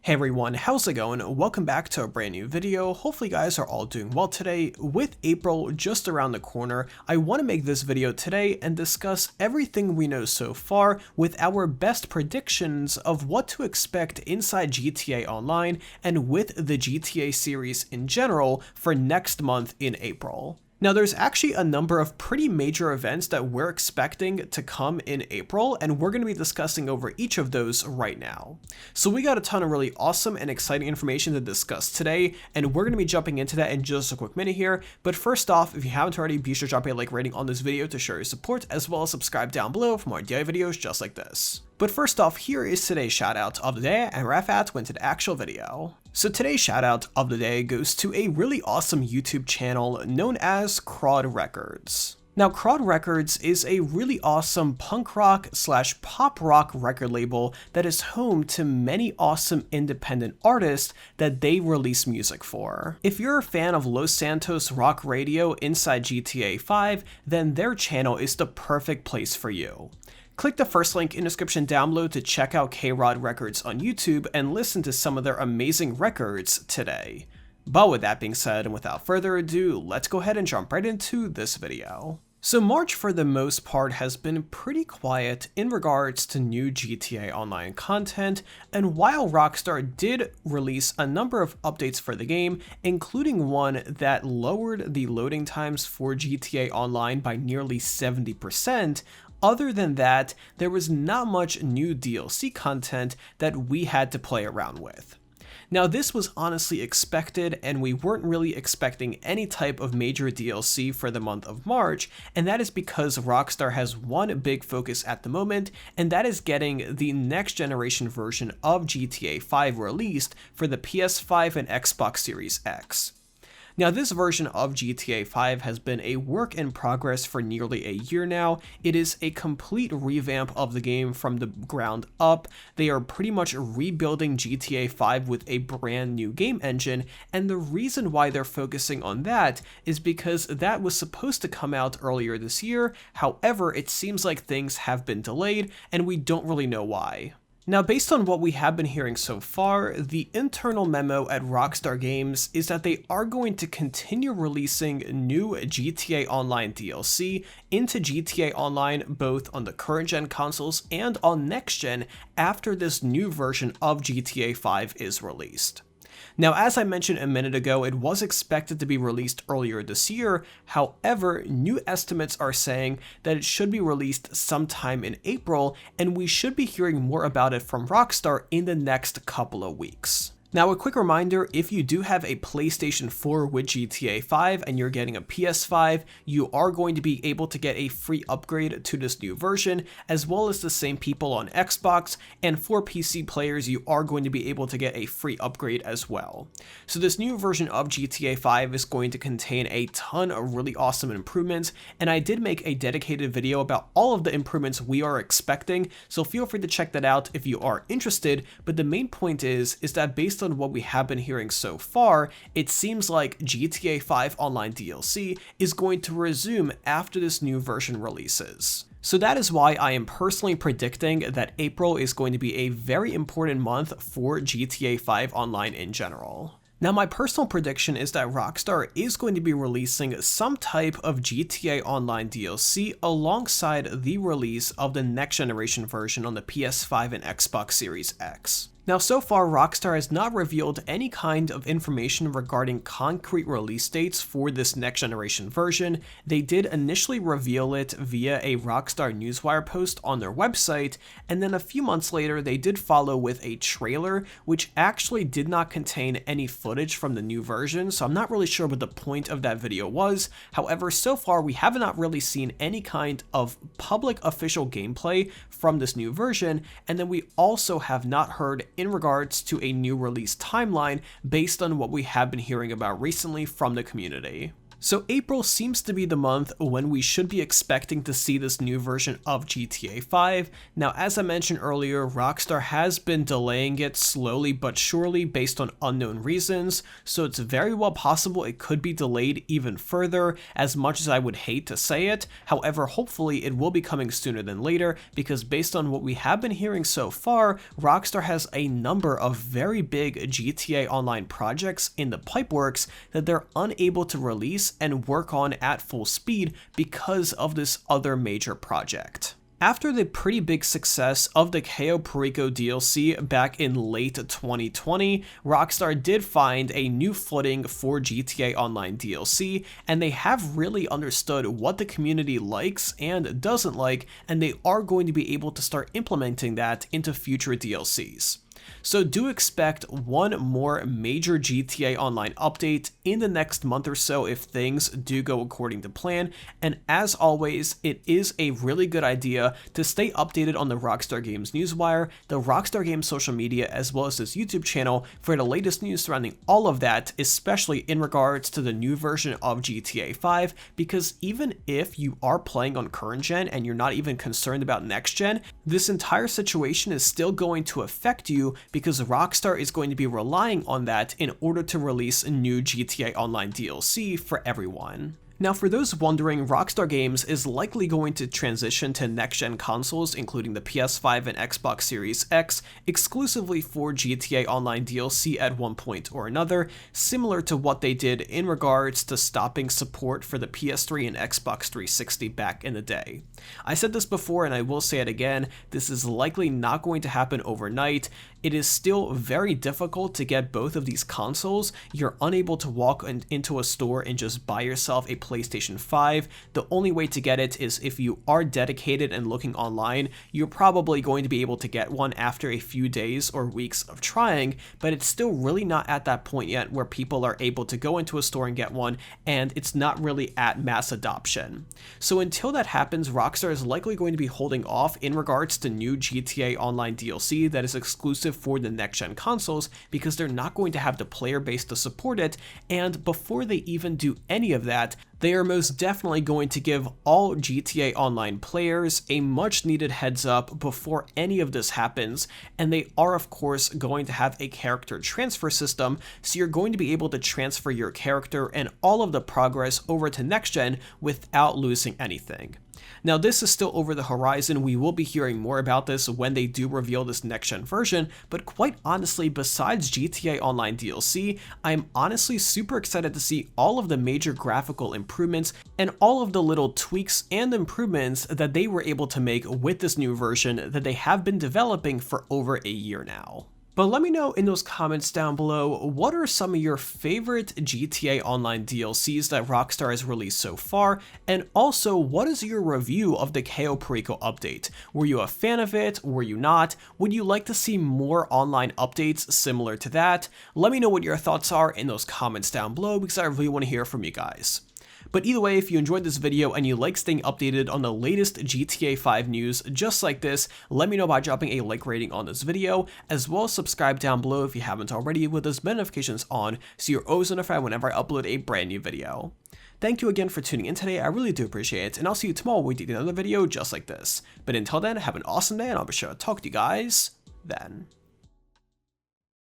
Hey everyone, how's it going? Welcome back to a brand new video. Hopefully you guys are all doing well today. With April just around the corner, I want to make this video today and discuss everything we know so far with our best predictions of what to expect inside GTA Online and with the GTA series in general for next month in April. Now, there's actually a number of pretty major events that we're expecting to come in April, and we're going to be discussing over each of those right now. So we got a ton of really awesome and exciting information to discuss today, and we're going to be jumping into that in just a quick minute here. But first off, if you haven't already, be sure to drop a like rating on this video to show your support, as well as subscribe down below for more daily videos just like this. But first off, here is today's shoutout of the day, and Rafat went to the actual video. So today's shoutout of the day goes to a really awesome YouTube channel known as Crod Records. Now, Crod Records is a really awesome punk rock / pop rock record label that is home to many awesome independent artists that they release music for. If you're a fan of Los Santos rock radio inside GTA 5, then their channel is the perfect place for you. Click the first link in the description down below to check out K-Rod Records on YouTube and listen to some of their amazing records today. But with that being said, and without further ado, let's go ahead and jump right into this video. So March for the most part has been pretty quiet in regards to new GTA Online content, and while Rockstar did release a number of updates for the game, including one that lowered the loading times for GTA Online by nearly 70%, other than that, there was not much new DLC content that we had to play around with. Now, this was honestly expected, and we weren't really expecting any type of major DLC for the month of March, and that is because Rockstar has one big focus at the moment, and that is getting the next generation version of GTA 5 released for the PS5 and Xbox Series X. Now, this version of GTA 5 has been a work in progress for nearly a year now. It is a complete revamp of the game from the ground up. They are pretty much rebuilding GTA 5 with a brand new game engine, and the reason why they're focusing on that is because that was supposed to come out earlier this year. However, it seems like things have been delayed, and we don't really know why. Now, based on what we have been hearing so far, the internal memo at Rockstar Games is that they are going to continue releasing new GTA Online DLC into GTA Online both on the current gen consoles and on next gen after this new version of GTA 5 is released. Now, as I mentioned a minute ago, it was expected to be released earlier this year. However, new estimates are saying that it should be released sometime in April, and we should be hearing more about it from Rockstar in the next couple of weeks. Now, a quick reminder, if you do have a PlayStation 4 with GTA 5 and you're getting a PS5, you are going to be able to get a free upgrade to this new version, as well as the same people on Xbox, and for PC players, you are going to be able to get a free upgrade as well. So this new version of GTA 5 is going to contain a ton of really awesome improvements, and I did make a dedicated video about all of the improvements we are expecting, so feel free to check that out if you are interested. But the main point is that based on what we have been hearing so far, it seems like GTA 5 Online DLC is going to resume after this new version releases. So that is why I am personally predicting that April is going to be a very important month for GTA 5 Online in general. Now, my personal prediction is that Rockstar is going to be releasing some type of GTA Online DLC alongside the release of the next generation version on the PS5 and Xbox Series X. Now, so far, Rockstar has not revealed any kind of information regarding concrete release dates for this next generation version. They did initially reveal it via a Rockstar Newswire post on their website, and then a few months later, they did follow with a trailer, which actually did not contain any footage from the new version, so I'm not really sure what the point of that video was. However, so far, we have not really seen any kind of public official gameplay from this new version, and then we also have not heard in regards to a new release timeline based on what we have been hearing about recently from the community. So April seems to be the month when we should be expecting to see this new version of GTA 5. Now, as I mentioned earlier, Rockstar has been delaying it slowly but surely based on unknown reasons, so it's very well possible it could be delayed even further, as much as I would hate to say it. However, hopefully it will be coming sooner than later, because based on what we have been hearing so far, Rockstar has a number of very big GTA Online projects in the pipeworks that they're unable to release and work on at full speed because of this other major project. After the pretty big success of the Cayo Perico DLC back in late 2020, Rockstar did find a new footing for GTA Online DLC, and they have really understood what the community likes and doesn't like, and they are going to be able to start implementing that into future DLCs. So do expect one more major GTA Online update in the next month or so if things do go according to plan, and as always, it is a really good idea to stay updated on the Rockstar Games newswire, the Rockstar Games social media, as well as this YouTube channel for the latest news surrounding all of that, especially in regards to the new version of GTA 5, because even if you are playing on current gen and you're not even concerned about next gen, this entire situation is still going to affect you because Rockstar is going to be relying on that in order to release a new GTA Online DLC for everyone. Now, for those wondering, Rockstar Games is likely going to transition to next-gen consoles, including the PS5 and Xbox Series X, exclusively for GTA Online DLC at one point or another, similar to what they did in regards to stopping support for the PS3 and Xbox 360 back in the day. I said this before and I will say it again, this is likely not going to happen overnight. It is still very difficult to get both of these consoles. You're unable to walk into a store and just buy yourself a PlayStation 5. The only way to get it is if you are dedicated and looking online. You're probably going to be able to get one after a few days or weeks of trying, but it's still really not at that point yet where people are able to go into a store and get one, and it's not really at mass adoption. So until that happens, Rockstar is likely going to be holding off in regards to new GTA Online DLC that is exclusive for the next-gen consoles because they're not going to have the player base to support it, and before they even do any of that, they are most definitely going to give all GTA Online players a much needed heads up before any of this happens, and they are of course going to have a character transfer system, so you're going to be able to transfer your character and all of the progress over to next gen without losing anything. Now, this is still over the horizon. We will be hearing more about this when they do reveal this next-gen version, but quite honestly, besides GTA Online DLC, I'm honestly super excited to see all of the major graphical improvements and all of the little tweaks and improvements that they were able to make with this new version that they have been developing for over a year now. But let me know in those comments down below, what are some of your favorite GTA Online DLCs that Rockstar has released so far, and also what is your review of the Cayo Perico update? Were you a fan of it? Were you not? Would you like to see more online updates similar to that? Let me know what your thoughts are in those comments down below because I really want to hear from you guys. But either way, if you enjoyed this video and you like staying updated on the latest GTA 5 news just like this, let me know by dropping a like rating on this video, as well as subscribe down below if you haven't already with those notifications on so you're always notified whenever I upload a brand new video. Thank you again for tuning in today, I really do appreciate it, and I'll see you tomorrow with another video just like this. But until then, have an awesome day and I'll be sure to talk to you guys then.